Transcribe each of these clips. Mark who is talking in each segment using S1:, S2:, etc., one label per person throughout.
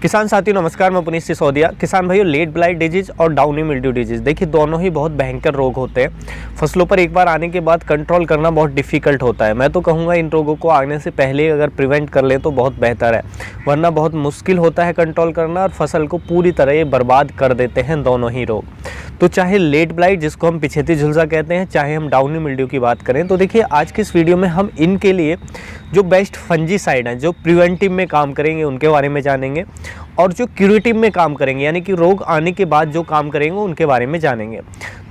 S1: किसान साथियों नमस्कार, मैं पुनीत सिसोदिया। किसान भाइयों, लेट ब्लाइट डिजीज और डाउनी मिल्ड्यू डिजीज, देखिए दोनों ही बहुत भयंकर रोग होते हैं। फसलों पर एक बार आने के बाद कंट्रोल करना बहुत डिफिकल्ट होता है। मैं तो कहूँगा इन रोगों को आने से पहले अगर प्रिवेंट कर ले तो बहुत बेहतर है, वरना बहुत मुश्किल होता है कंट्रोल करना और फसल को पूरी तरह ये बर्बाद कर देते हैं दोनों ही रोग। तो चाहे लेट ब्लाइट जिसको हम पिछेती झुलसा कहते हैं, चाहे हम डाउनी मिल्ड्यू की बात करें, तो देखिए आज की इस वीडियो में हम इनके लिए जो बेस्ट फंजीसाइड हैं, जो प्रिवेंटिव में काम करेंगे उनके बारे में जानेंगे, और जो क्यूरेटिव में काम करेंगे यानी कि रोग आने के बाद जो काम करेंगे उनके बारे में जानेंगे।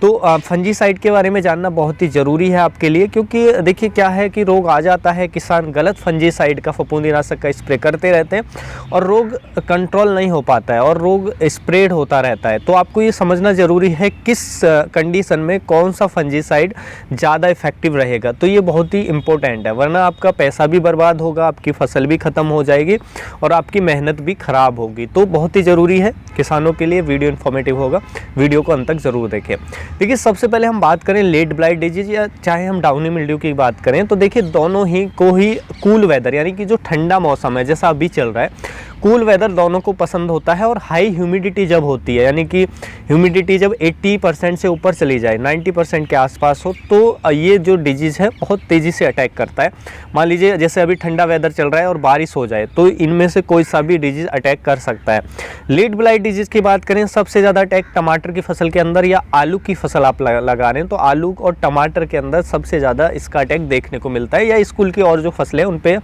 S1: तो फंजीसाइड के बारे में जानना बहुत ही ज़रूरी है आपके लिए, क्योंकि देखिए क्या है कि रोग आ जाता है, किसान गलत फंजीसाइड का, फफूंदीनाशक का स्प्रे करते रहते हैं और रोग कंट्रोल नहीं हो पाता है और रोग स्प्रेड होता रहता है। तो आपको ये समझना ज़रूरी है किस कंडीशन में कौन सा फंजीसाइड ज़्यादा इफेक्टिव रहेगा। तो ये बहुत ही इंपॉर्टेंट है, वरना आपका पैसा भी बर्बाद होगा, आपकी फसल भी ख़त्म हो जाएगी और आपकी मेहनत भी ख़राब होगी। तो बहुत ही ज़रूरी है किसानों के लिए, वीडियो इन्फॉर्मेटिव होगा, वीडियो को अंत तक ज़रूर देखें। देखिए सबसे पहले हम बात करें लेट ब्लाइट डिजीज या चाहे हम डाउनी मिल्ड्यू की बात करें, तो देखिए दोनों ही को ही कूल वेदर यानी कि जो ठंडा मौसम है जैसा अभी चल रहा है, कूल वेदर दोनों को पसंद होता है। और हाई ह्यूमिडिटी जब होती है यानी कि ह्यूमिडिटी जब 80% से ऊपर चली जाए, 90% के आसपास हो, तो ये जो डिजीज़ है बहुत तेज़ी से अटैक करता है। मान लीजिए जैसे अभी ठंडा वेदर चल रहा है और बारिश हो जाए तो इनमें से कोई सा भी डिजीज़ अटैक कर सकता है। लेट ब्लाइट डिजीज़ की बात करें, सबसे ज़्यादा अटैक टमाटर की फसल के अंदर या आलू की फसल आप लगा रहे हैं तो आलू और टमाटर के अंदर सबसे ज़्यादा इसका अटैक देखने को मिलता है, या स्कूल की और जो फसलें उन पर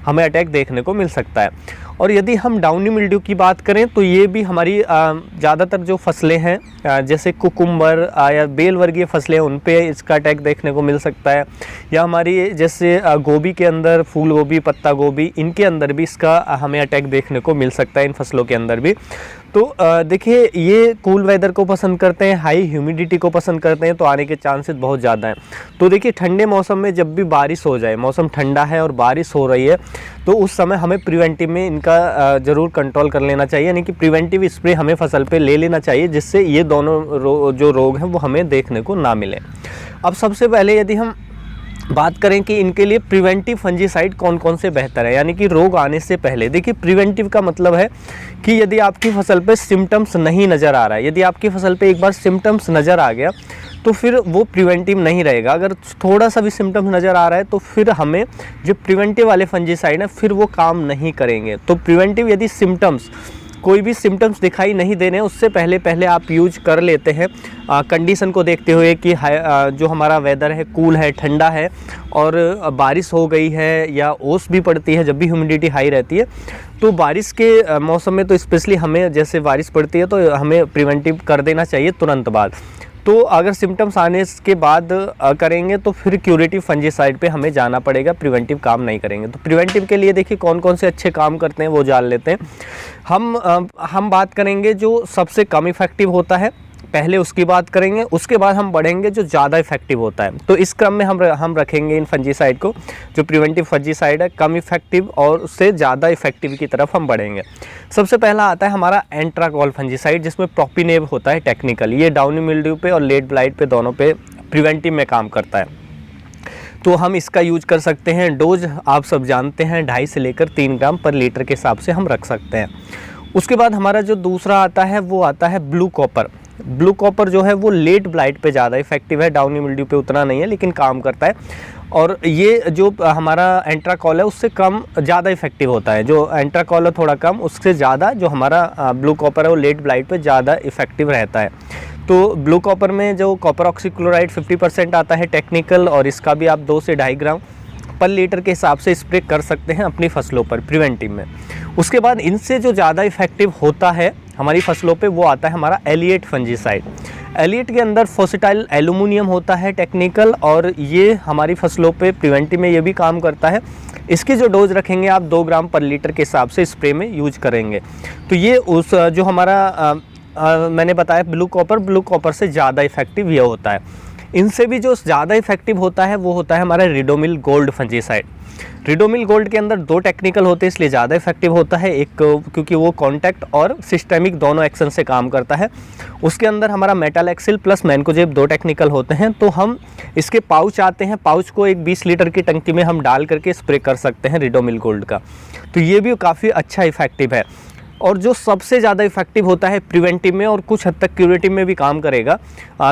S1: हमें अटैक देखने को मिल सकता है। और यदि हम डाउनी मिल्ड्यू की बात करें तो ये भी हमारी ज़्यादातर जो फसलें हैं जैसे कुकुम्बर या बेल वर्गीय फसलें, उन पे इसका अटैक देखने को मिल सकता है, या हमारी जैसे गोभी के अंदर, फूल गोभी, पत्ता गोभी, इनके अंदर भी इसका हमें अटैक देखने को मिल सकता है, इन फसलों के अंदर भी। तो देखिए ये कूल वेदर को पसंद करते हैं, हाई ह्यूमिडिटी को पसंद करते हैं, तो आने के चांसेस बहुत ज़्यादा हैं। तो देखिए ठंडे मौसम में जब भी बारिश हो जाए, मौसम ठंडा है और बारिश हो रही है, तो उस समय हमें प्रिवेंटिव में इनका ज़रूर कंट्रोल कर लेना चाहिए, यानी कि प्रिवेंटिव स्प्रे हमें फसल पे ले लेना चाहिए, जिससे ये दोनों जो रोग हैं वो हमें देखने को ना मिले। अब सबसे पहले यदि हम बात करें कि इनके लिए प्रिवेंटिव फंजीसाइड कौन कौन से बेहतर है, यानी कि रोग आने से पहले। देखिए प्रिवेंटिव का मतलब है कि यदि आपकी फसल पे सिम्टम्स नहीं नज़र आ रहा है, यदि आपकी फसल पे एक बार सिम्टम्स नज़र आ गया तो फिर वो प्रिवेंटिव नहीं रहेगा। अगर थोड़ा सा भी सिम्टम्स नज़र आ रहा है तो फिर हमें जो प्रिवेंटिव वाले फंजीसाइड है फिर वो काम नहीं करेंगे। तो प्रिवेंटिव यदि सिम्टम्स, कोई भी सिम्टम्स दिखाई नहीं देने उससे पहले आप यूज कर लेते हैं, कंडीशन को देखते हुए कि जो हमारा वेदर है कूल है, ठंडा है और बारिश हो गई है या ओस भी पड़ती है जब भी ह्यूमिडिटी हाई रहती है। तो बारिश के मौसम में तो स्पेशली हमें, जैसे बारिश पड़ती है तो हमें प्रिवेंटिव कर देना चाहिए तुरंत बाद। तो अगर सिम्टम्स आने के बाद करेंगे तो फिर क्यूरेटिव फंजीसाइड पे हमें जाना पड़ेगा, प्रिवेंटिव काम नहीं करेंगे। तो प्रिवेंटिव के लिए देखिए कौन कौन से अच्छे काम करते हैं वो जान लेते हैं। हम बात करेंगे जो सबसे कम इफेक्टिव होता है, पहले उसकी बात करेंगे, उसके बाद हम बढ़ेंगे जो ज़्यादा इफेक्टिव होता है। तो इस क्रम में हम रखेंगे इन फंजीसाइड को, जो प्रिवेंटिव फंजीसाइड है कम इफेक्टिव और उससे ज़्यादा इफेक्टिव की तरफ हम बढ़ेंगे। सबसे पहला आता है हमारा एंट्राकॉल फंजीसाइड, जिसमें प्रोपिनेब होता है टेक्निकल। ये डाउनी मिल्ड्यू पे और लेट ब्लाइट पे दोनों पे प्रिवेंटिव में काम करता है। तो हम इसका यूज कर सकते हैं। डोज आप सब जानते हैं 2.5 से लेकर 3 ग्राम पर लीटर के हिसाब से हम रख सकते हैं। उसके बाद हमारा जो दूसरा आता है वो आता है ब्लू कॉपर। ब्लू कॉपर जो है वो लेट ब्लाइट पे ज़्यादा इफेक्टिव है, डाउनी मिल्ड्यू पे उतना नहीं है लेकिन काम करता है। और ये जो हमारा एंट्राकॉल है उससे कम ज़्यादा इफेक्टिव होता है। जो एंट्राकॉल है थोड़ा कम, उससे ज़्यादा जो हमारा ब्लू कॉपर है वो लेट ब्लाइट पे ज़्यादा इफेक्टिव रहता है। तो ब्लू कॉपर में जो कॉपर ऑक्सीक्लोराइड 50% आता है टेक्निकल, और इसका भी आप 2 से 2.5 ग्राम पर लीटर के हिसाब से स्प्रे कर सकते हैं अपनी फसलों पर प्रिवेंटिव में। उसके बाद इनसे जो ज़्यादा इफेक्टिव होता है हमारी फसलों पे वो आता है हमारा एलिएट फंजीसाइड। एलिएट के अंदर फोसेटाइल एल्यूमिनियम होता है टेक्निकल, और ये हमारी फसलों पे प्रिवेंटिव में ये भी काम करता है। इसकी जो डोज रखेंगे आप 2 ग्राम पर लीटर के हिसाब से स्प्रे में यूज करेंगे। तो ये उस जो हमारा मैंने बताया ब्लू कॉपर से ज़्यादा इफेक्टिव ये होता है। इनसे भी जो ज़्यादा इफेक्टिव होता है वो होता है हमारा Ridomil gold fungicide. Ridomil gold के अंदर 2 टेक्निकल होते हैं इसलिए ज़्यादा इफेक्टिव होता है। एक क्योंकि वो कॉन्टैक्ट और सिस्टेमिक दोनों एक्शन से काम करता है। उसके अंदर हमारा मेटालेक्सिल प्लस मैनकोजेब 2 टेक्निकल होते हैं। तो हम इसके पाउच आते हैं, पाउच को एक 20 लीटर की टंकी में हम डाल करके स्प्रे कर सकते हैं रिडोमिल गोल्ड का। तो ये भी काफ़ी अच्छा इफेक्टिव है। और जो सबसे ज़्यादा इफेक्टिव होता है प्रिवेंटिव में और कुछ हद तक क्यूरेटिव में भी काम करेगा।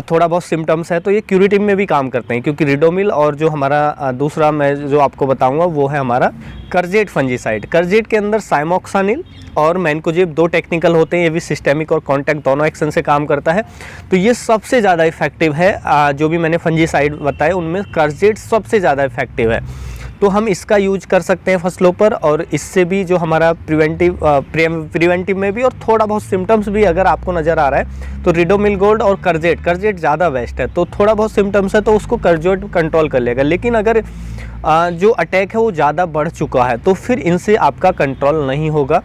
S1: थोड़ा बहुत सिम्टम्स है तो ये क्यूरेटिव में भी काम करते हैं, क्योंकि रिडोमिल और जो हमारा दूसरा मैं जो आपको बताऊंगा वो है हमारा कर्जेट फंजीसाइड। कर्जेट के अंदर साइमोक्सानिल और मैनकोजेब 2 टेक्निकल होते हैं, ये भी सिस्टेमिक और कॉन्टैक्ट दोनों एक्शन से काम करता है। तो ये सबसे ज़्यादा इफेक्टिव है, जो भी मैंने फंजीसाइड बताए उनमें कर्जेट सबसे ज़्यादा इफेक्टिव है। तो हम इसका यूज कर सकते हैं फसलों पर, और इससे भी जो हमारा प्रिवेंटिव में भी और थोड़ा बहुत सिम्टम्स भी अगर आपको नज़र आ रहा है तो रिडोमिल गोल्ड और कर्जेट ज़्यादा बेस्ट है। तो थोड़ा बहुत सिम्टम्स है तो उसको कर्जेट कंट्रोल कर लेगा, लेकिन अगर जो अटैक है वो ज़्यादा बढ़ चुका है तो फिर इनसे आपका कंट्रोल नहीं होगा।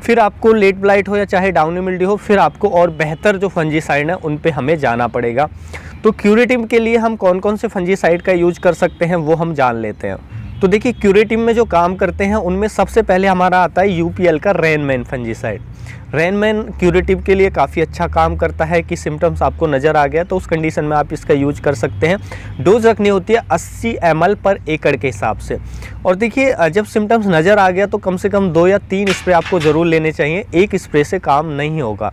S1: फिर आपको लेट ब्लाइट हो या चाहे डाउनी मिल्ड्यू हो, फिर आपको और बेहतर जो फंजीसाइड है उन पे हमें जाना पड़ेगा। तो क्यूरेटिव के लिए हम कौन कौन से फंजीसाइड का यूज कर सकते हैं वो हम जान लेते हैं। तो देखिए, क्यूरेटिव में जो काम करते हैं उनमें सबसे पहले हमारा आता है यूपीएल का रेनमैन फंजीसाइड। रेनमैन क्यूरेटिव के लिए काफ़ी अच्छा काम करता है कि सिम्टम्स आपको नज़र आ गया तो उस कंडीशन में आप इसका यूज कर सकते हैं। डोज रखनी होती है 80 ml पर एकड़ के हिसाब से। और देखिए, जब सिम्टम्स नज़र आ गया तो कम से कम 2 या 3 स्प्रे आपको ज़रूर लेने चाहिए, एक स्प्रे से काम नहीं होगा।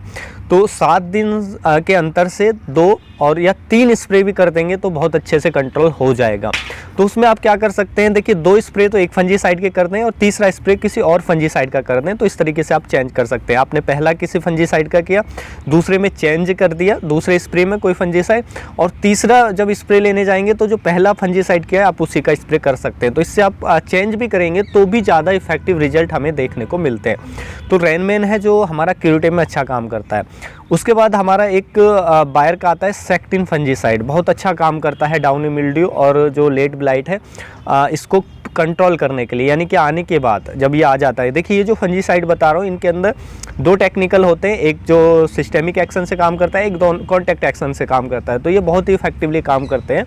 S1: तो 7 दिन के अंतर से 2 और या 3 स्प्रे भी कर देंगे तो बहुत अच्छे से कंट्रोल हो जाएगा। तो उसमें आप क्या कर सकते हैं, देखिए 2 स्प्रे तो एक फंजीसाइड के कर दें और तीसरा स्प्रे किसी और फंजीसाइड का कर दें। तो इस तरीके से आप चेंज कर सकते हैं। आपने पहला किसी फंजीसाइड का किया, दूसरे में चेंज कर दिया, दूसरे स्प्रे में कोई फंजीसाइड, और तीसरा जब स्प्रे लेने जाएंगे तो जो पहला फंजीसाइड किया है आप उसी का स्प्रे कर सकते हैं। तो इससे आप चेंज भी करेंगे तो भी ज़्यादा इफेक्टिव रिजल्ट हमें देखने को मिलते हैं। तो रेनमैन है जो हमारा क्यूरेटिव में अच्छा काम करता है। उसके बाद हमारा एक बायर का आता है सेक्टिन फंजीसाइड, बहुत अच्छा काम करता है डाउनी मिल्ड्यू और जो लेट ब्लाइट है इसको कंट्रोल करने के लिए, यानी कि आने के बाद जब ये आ जाता है। देखिए, ये जो फंजीसाइड बता रहा हूँ इनके अंदर 2 टेक्निकल होते हैं, एक जो सिस्टेमिक एक्शन से काम करता है, एक कॉन्टैक्ट एक्शन से काम करता है। तो ये बहुत ही इफेक्टिवली काम करते हैं।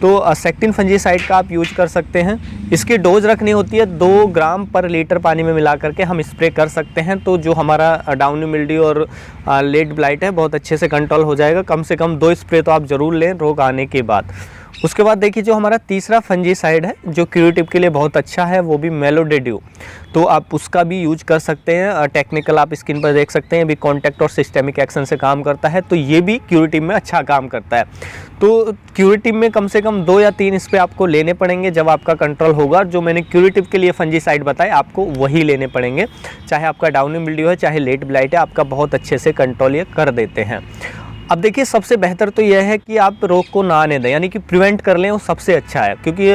S1: तो सेक्टिन फंजीसाइड का आप यूज कर सकते हैं। इसकी डोज रखनी होती है 2 ग्राम पर लीटर पानी में मिला करके हम स्प्रे कर सकते हैं। तो जो हमारा डाउनी मिल्ड्यू और लेट ब्लाइट है बहुत अच्छे से कंट्रोल हो जाएगा। कम से कम 2 स्प्रे तो आप ज़रूर लें रोग आने के बाद। उसके बाद देखिए, जो हमारा तीसरा फंजीसाइड है जो क्यूरेटिव के लिए बहुत अच्छा है वो भी मेलोडेड्यू। तो आप उसका भी यूज कर सकते हैं। टेक्निकल आप स्क्रीन पर देख सकते हैं, भी कॉन्टैक्ट और सिस्टेमिक एक्शन से काम करता है। तो ये भी क्यूरेटिव में अच्छा काम करता है। तो क्यूरेटिव में कम से कम 2 या 3 स्प्रे आपको लेने पड़ेंगे जब आपका कंट्रोल होगा। जो मैंने क्यूरेटिव के लिए फंजीसाइड बताए आपको वही लेने पड़ेंगे, चाहे आपका डाउनी मिल्ड्यू है चाहे लेट ब्लाइट है, आपका बहुत अच्छे से कंट्रोल ये कर देते हैं। अब देखिए, सबसे बेहतर तो यह है कि आप रोग को ना आने दें, यानी कि प्रिवेंट कर लें, वो सबसे अच्छा है। क्योंकि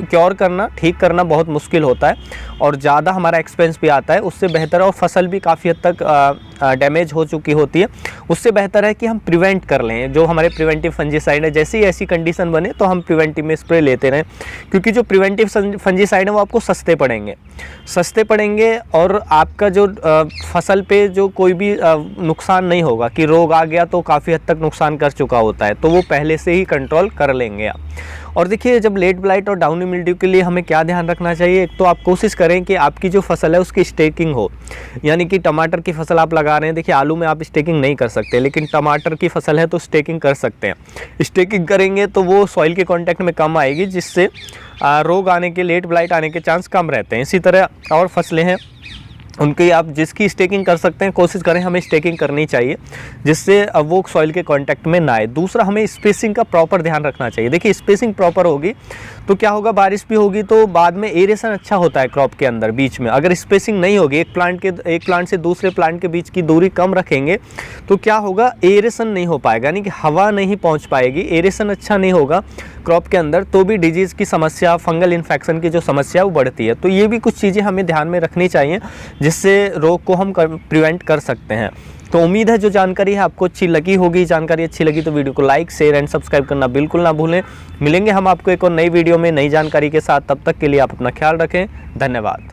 S1: क्योर करना, ठीक करना बहुत मुश्किल होता है और ज़्यादा हमारा एक्सपेंस भी आता है। उससे बेहतर है, और फसल भी काफ़ी हद तक डैमेज हो चुकी होती है। उससे बेहतर है कि हम प्रिवेंट कर लें। जो हमारे प्रिवेंटिव फंजीसाइड है, जैसे ही ऐसी कंडीशन बने तो हम प्रिवेंटिव में स्प्रे लेते रहें, क्योंकि जो प्रिवेंटिव फंजीसाइड है वो आपको सस्ते पड़ेंगे और आपका जो फसल पे जो कोई भी नुकसान नहीं होगा कि रोग आ गया तो काफ़ी हद तक नुकसान कर चुका होता है, तो वो पहले से ही कंट्रोल कर लेंगे आप। और देखिए, जब लेट ब्लाइट और डाउनी मिल्ड्यू के लिए हमें क्या ध्यान रखना चाहिए, एक तो आप कोशिश करें कि आपकी जो फसल है उसकी स्टेकिंग हो, यानी कि टमाटर की फसल आप लगा रहे हैं। देखिए, आलू में आप स्टेकिंग नहीं कर सकते, लेकिन टमाटर की फसल है तो स्टेकिंग कर सकते हैं। स्टेकिंग करेंगे तो वो सॉइल के कांटेक्ट में कम आएगी, जिससे रोग आने के, लेट ब्लाइट आने के चांस कम रहते हैं। इसी तरह और फसलें हैं उनकी आप जिसकी स्टेकिंग कर सकते हैं कोशिश करें हमें स्टेकिंग करनी चाहिए, जिससे वो सॉइल के कांटेक्ट में ना आए। दूसरा, हमें स्पेसिंग का प्रॉपर ध्यान रखना चाहिए। देखिए, स्पेसिंग प्रॉपर होगी तो क्या होगा, बारिश भी होगी तो बाद में एरेशन अच्छा होता है क्रॉप के अंदर बीच में। अगर स्पेसिंग नहीं होगी, एक प्लांट से दूसरे प्लांट के बीच की दूरी कम रखेंगे तो क्या होगा, एरेशन नहीं हो पाएगा, यानी कि हवा नहीं पहुँच पाएगी, एरेशन अच्छा नहीं होगा क्रॉप के अंदर, तो भी डिजीज़ की समस्या, फंगल इन्फेक्शन की जो समस्या वो बढ़ती है। तो ये भी कुछ चीज़ें हमें ध्यान में रखनी चाहिए जिससे रोग को हम प्रिवेंट कर सकते हैं। तो उम्मीद है जो जानकारी है आपको अच्छी लगी होगी। जानकारी अच्छी लगी तो वीडियो को लाइक, शेयर एंड सब्सक्राइब करना बिल्कुल ना भूलें। मिलेंगे हम आपको एक और नई वीडियो में नई जानकारी के साथ, तब तक के लिए आप अपना ख्याल रखें। धन्यवाद।